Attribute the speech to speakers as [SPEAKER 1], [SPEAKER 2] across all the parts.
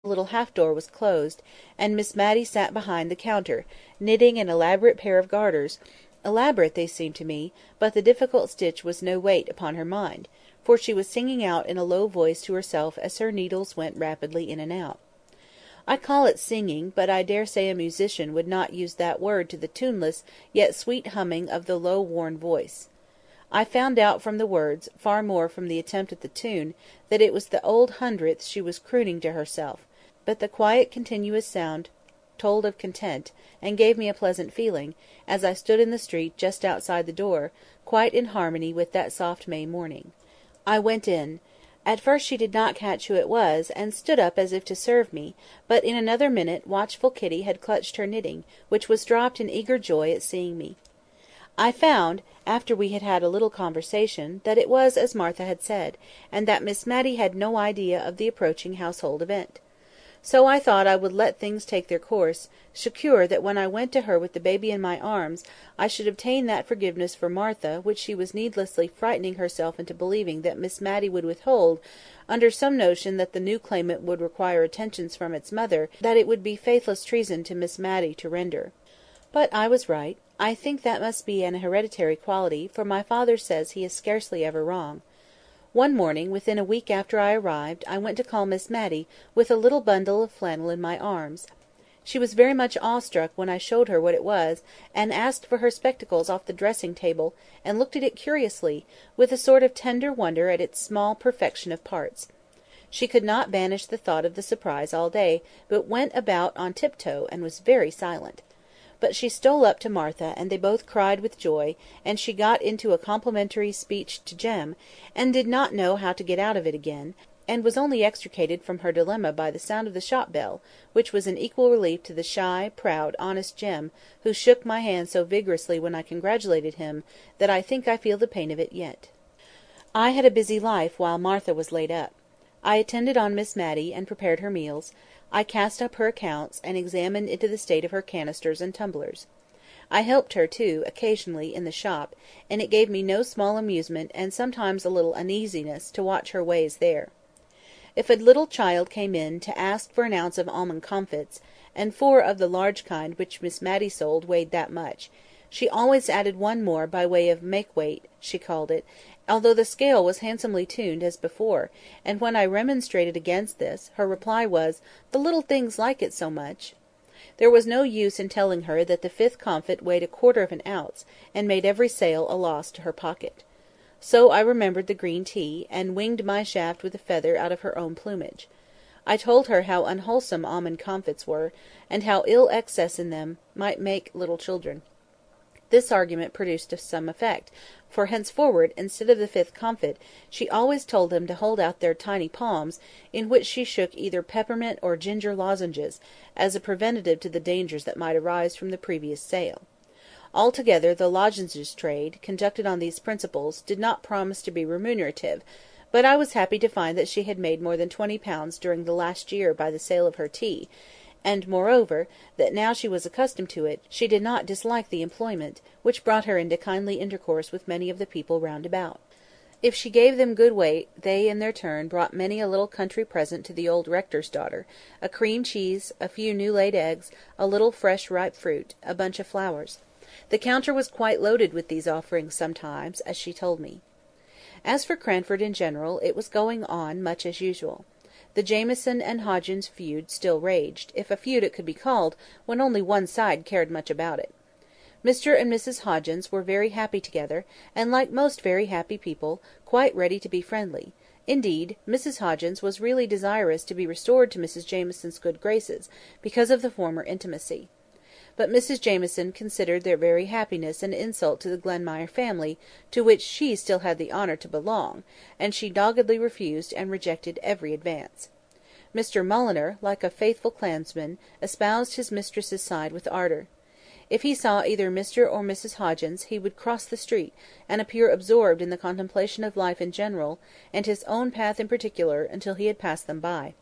[SPEAKER 1] The little half-door was closed, and Miss Matty sat behind the counter, knitting an elaborate pair of garters. Elaborate they seemed to me, but the difficult stitch was no weight upon her mind, for she was singing out in a low voice to herself as her needles went rapidly in and out. I call it singing, but I daresay a musician would not use that word to the tuneless yet sweet humming of the low worn voice. I found out from the words, far more from the attempt at the tune, that it was the Old Hundredth she was crooning to herself; but the quiet continuous sound told of content, and gave me a pleasant feeling, as I stood in the street just outside the door, quite in harmony with that soft May morning. I went in. At first she did not catch who it was, and stood up as if to serve me, but in another minute watchful Kitty had clutched her knitting, which was dropped in eager joy at seeing me. I found, after we had had a little conversation, that it was as Martha had said, and that Miss Matty had no idea of the approaching household event. So I thought I would let things take their course, secure that when I went to her with the baby in my arms, I should obtain that forgiveness for Martha which she was needlessly frightening herself into believing that Miss Matty would withhold, under some notion that the new claimant would require attentions from its mother that it would be faithless treason to Miss Matty to render. But I was right. I think that must be an hereditary quality, for my father says he is scarcely ever wrong. One morning, within a week after I arrived, I went to call Miss Matty, with a little bundle of flannel in my arms. She was very much awestruck when I showed her what it was, and asked for her spectacles off the dressing-table, and looked at it curiously, with a sort of tender wonder at its small perfection of parts. She could not banish the thought of the surprise all day, but went about on tiptoe, and was very silent. But she stole up to Martha, and they both cried with joy, and she got into a complimentary speech to Jem, and did not know how to get out of it again, and was only extricated from her dilemma by the sound of the shop-bell, which was an equal relief to the shy, proud, honest Jem, who shook my hand so vigorously when I congratulated him, that I think I feel the pain of it yet. I had a busy life while Martha was laid up. I attended on Miss Matty, and prepared her meals. I cast up her accounts, and examined into the state of her canisters and tumblers. I helped her, too, occasionally, in the shop, and it gave me no small amusement and sometimes a little uneasiness to watch her ways there. If a little child came in to ask for an ounce of almond comfits, and 4 of the large kind which Miss Matty sold weighed that much, she always added one more by way of make-weight, she called it, although the scale was handsomely tuned as before, and when I remonstrated against this, her reply was, "The little things like it so much." There was no use in telling her that the 5th comfit weighed 1/4 of an ounce, and made every sale a loss to her pocket. So I remembered the green tea, and winged my shaft with a feather out of her own plumage. I told her how unwholesome almond comfits were, and how ill excess in them might make little children. This argument produced some effect, for henceforward, instead of the 5th comfit, she always told them to hold out their tiny palms, in which she shook either peppermint or ginger lozenges, as a preventive to the dangers that might arise from the previous sale. Altogether the lozenges trade, conducted on these principles, did not promise to be remunerative, but I was happy to find that she had made more than £20 during the last year by the sale of her tea, and, moreover, that now she was accustomed to it, she did not dislike the employment, which brought her into kindly intercourse with many of the people round about. If she gave them good weight, they, in their turn, brought many a little country present to the old rector's daughter, a cream cheese, a few new-laid eggs, a little fresh ripe fruit, a bunch of flowers. The counter was quite loaded with these offerings sometimes, as she told me. As for Cranford in general, it was going on much as usual. The Jamieson and Hoggins feud still raged, if a feud it could be called, when only one side cared much about it. Mr and Mrs Hoggins were very happy together, and, like most very happy people, quite ready to be friendly. Indeed, Mrs Hoggins was really desirous to be restored to Mrs Jamieson's good graces, because of the former intimacy. But Mrs Jamieson considered their very happiness an insult to the Glenmire family, to which she still had the honour to belong, and she doggedly refused and rejected every advance. Mr Mulliner, like a faithful clansman, espoused his mistress's side with ardour. If he saw either Mr or Mrs Hoggins, he would cross the street, and appear absorbed in the contemplation of life in general, and his own path in particular, until he had passed them by.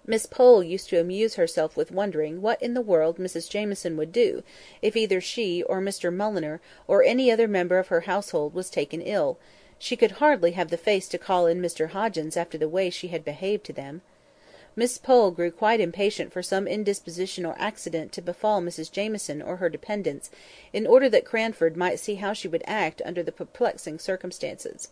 [SPEAKER 1] Miss Pole used to amuse herself with wondering what in the world Mrs Jamieson would do, if either she, or Mr Mulliner, or any other member of her household was taken ill. She could hardly have the face to call in Mr Hoggins after the way she had behaved to them. Miss Pole grew quite impatient for some indisposition or accident to befall Mrs Jamieson or her dependents, in order that Cranford might see how she would act under the perplexing circumstances.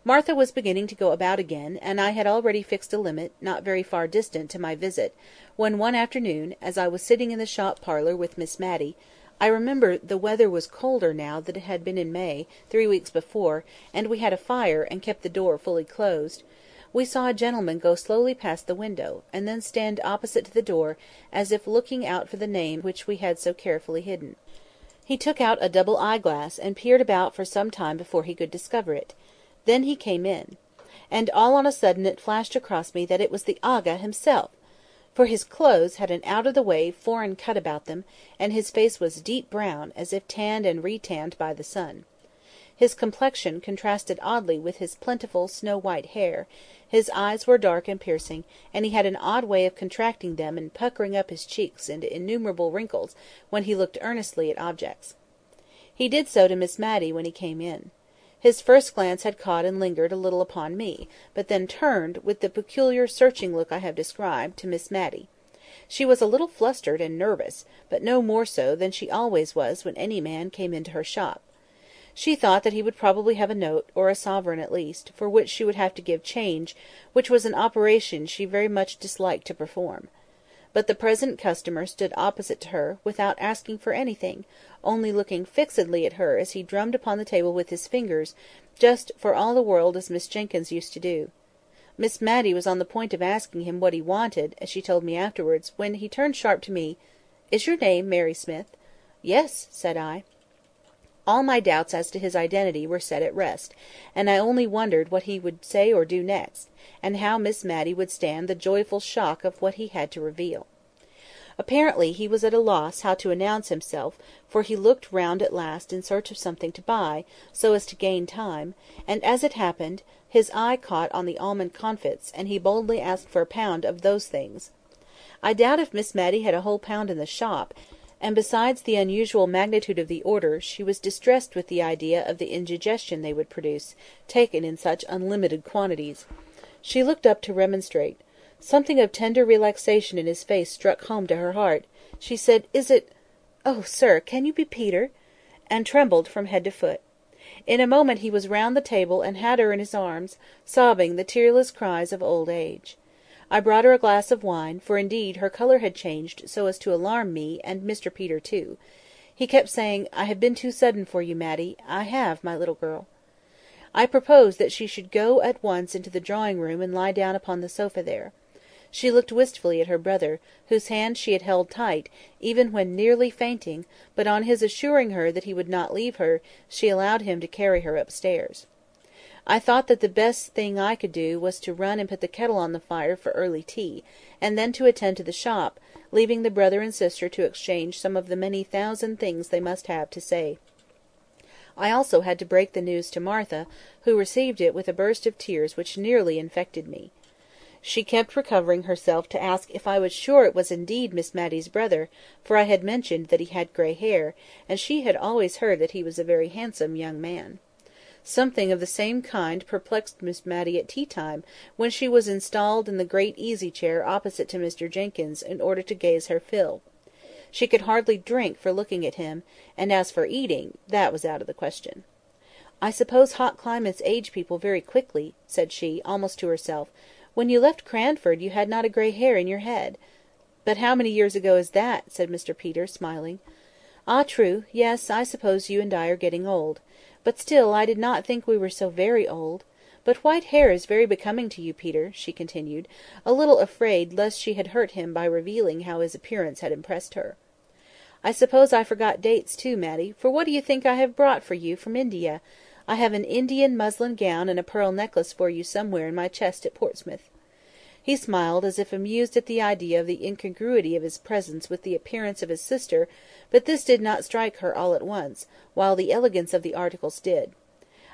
[SPEAKER 1] Martha was beginning to go about again, and I had already fixed a limit, not very far distant, to my visit, when one afternoon, as I was sitting in the shop parlour with Miss Matty— I remember the weather was colder now than it had been in May, 3 weeks before, and we had a fire, and kept the door fully closed—we saw a gentleman go slowly past the window, and then stand opposite to the door, as if looking out for the name which we had so carefully hidden. He took out a double eye-glass, and peered about for some time before he could discover it. Then he came in. And all on a sudden it flashed across me that it was the Aga himself! For his clothes had an out-of-the-way foreign cut about them, and his face was deep brown, as if tanned and re-tanned by the sun. His complexion contrasted oddly with his plentiful snow-white hair, his eyes were dark and piercing, and he had an odd way of contracting them and puckering up his cheeks into innumerable wrinkles when he looked earnestly at objects. He did so to Miss Matty when he came in. His first glance had caught and lingered a little upon me, but then turned, with the peculiar searching look I have described, to Miss Matty. She was a little flustered and nervous, but no more so than she always was when any man came into her shop. She thought that he would probably have a note, or a sovereign at least, for which she would have to give change, which was an operation she very much disliked to perform. But the present customer stood opposite to her, without asking for anything, only looking fixedly at her as he drummed upon the table with his fingers, just for all the world as Miss Jenkyns used to do. Miss Matty was on the point of asking him what he wanted, as she told me afterwards, when he turned sharp to me. "Is your name Mary Smith?" "Yes," said I. All my doubts as to his identity were set at rest, and I only wondered what he would say or do next, and how Miss Matty would stand the joyful shock of what he had to reveal. Apparently he was at a loss how to announce himself, for he looked round at last in search of something to buy, so as to gain time, and, as it happened, his eye caught on the almond comfits, and he boldly asked for a pound of those things. I doubt if Miss Matty had a whole pound in the shop, and besides the unusual magnitude of the order, she was distressed with the idea of the indigestion they would produce, taken in such unlimited quantities. She looked up to remonstrate. Something of tender relaxation in his face struck home to her heart. She said, "Is it—oh, sir, can you be Peter?" and trembled from head to foot. In a moment he was round the table and had her in his arms, sobbing the tearless cries of old age. I brought her a glass of wine, for indeed her colour had changed so as to alarm me and Mr Peter too. He kept saying, "I have been too sudden for you, Matty. I have, my little girl." I proposed that she should go at once into the drawing-room and lie down upon the sofa there. She looked wistfully at her brother, whose hand she had held tight, even when nearly fainting, but on his assuring her that he would not leave her, she allowed him to carry her upstairs. I thought that the best thing I could do was to run and put the kettle on the fire for early tea, and then to attend to the shop, leaving the brother and sister to exchange some of the many thousand things they must have to say. I also had to break the news to Martha, who received it with a burst of tears which nearly infected me. She kept recovering herself to ask if I was sure it was indeed Miss Matty's brother, for I had mentioned that he had grey hair, and she had always heard that he was a very handsome young man. Something of the same kind perplexed Miss Matty at tea-time, when she was installed in the great easy-chair opposite to Mr Jenkyns in order to gaze her fill. She could hardly drink for looking at him, and as for eating, that was out of the question. "I suppose hot climates age people very quickly," said she, almost to herself. "When you left Cranford you had not a grey hair in your head." "But how many years ago is that?" said Mr Peter, smiling. "Ah, true. Yes, I suppose you and I are getting old. But still I did not think we were so very old. But white hair is very becoming to you, Peter," she continued, a little afraid lest she had hurt him by revealing how his appearance had impressed her. "I suppose I forgot dates too, Matty, for what do you think I have brought for you from India? I have an Indian muslin gown and a pearl necklace for you somewhere in my chest at Portsmouth." He smiled, as if amused at the idea of the incongruity of his presence with the appearance of his sister, but this did not strike her all at once, while the elegance of the articles did.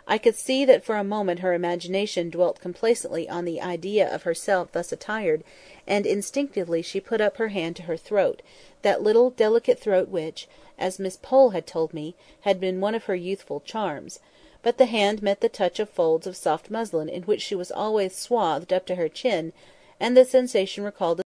[SPEAKER 1] I could see that for a moment her imagination dwelt complacently on the idea of herself thus attired, and instinctively she put up her hand to her throat, that little delicate throat which, as Miss Pole had told me, had been one of her youthful charms; but the hand met the touch of folds of soft muslin in which she was always swathed up to her chin, and the sensation recalled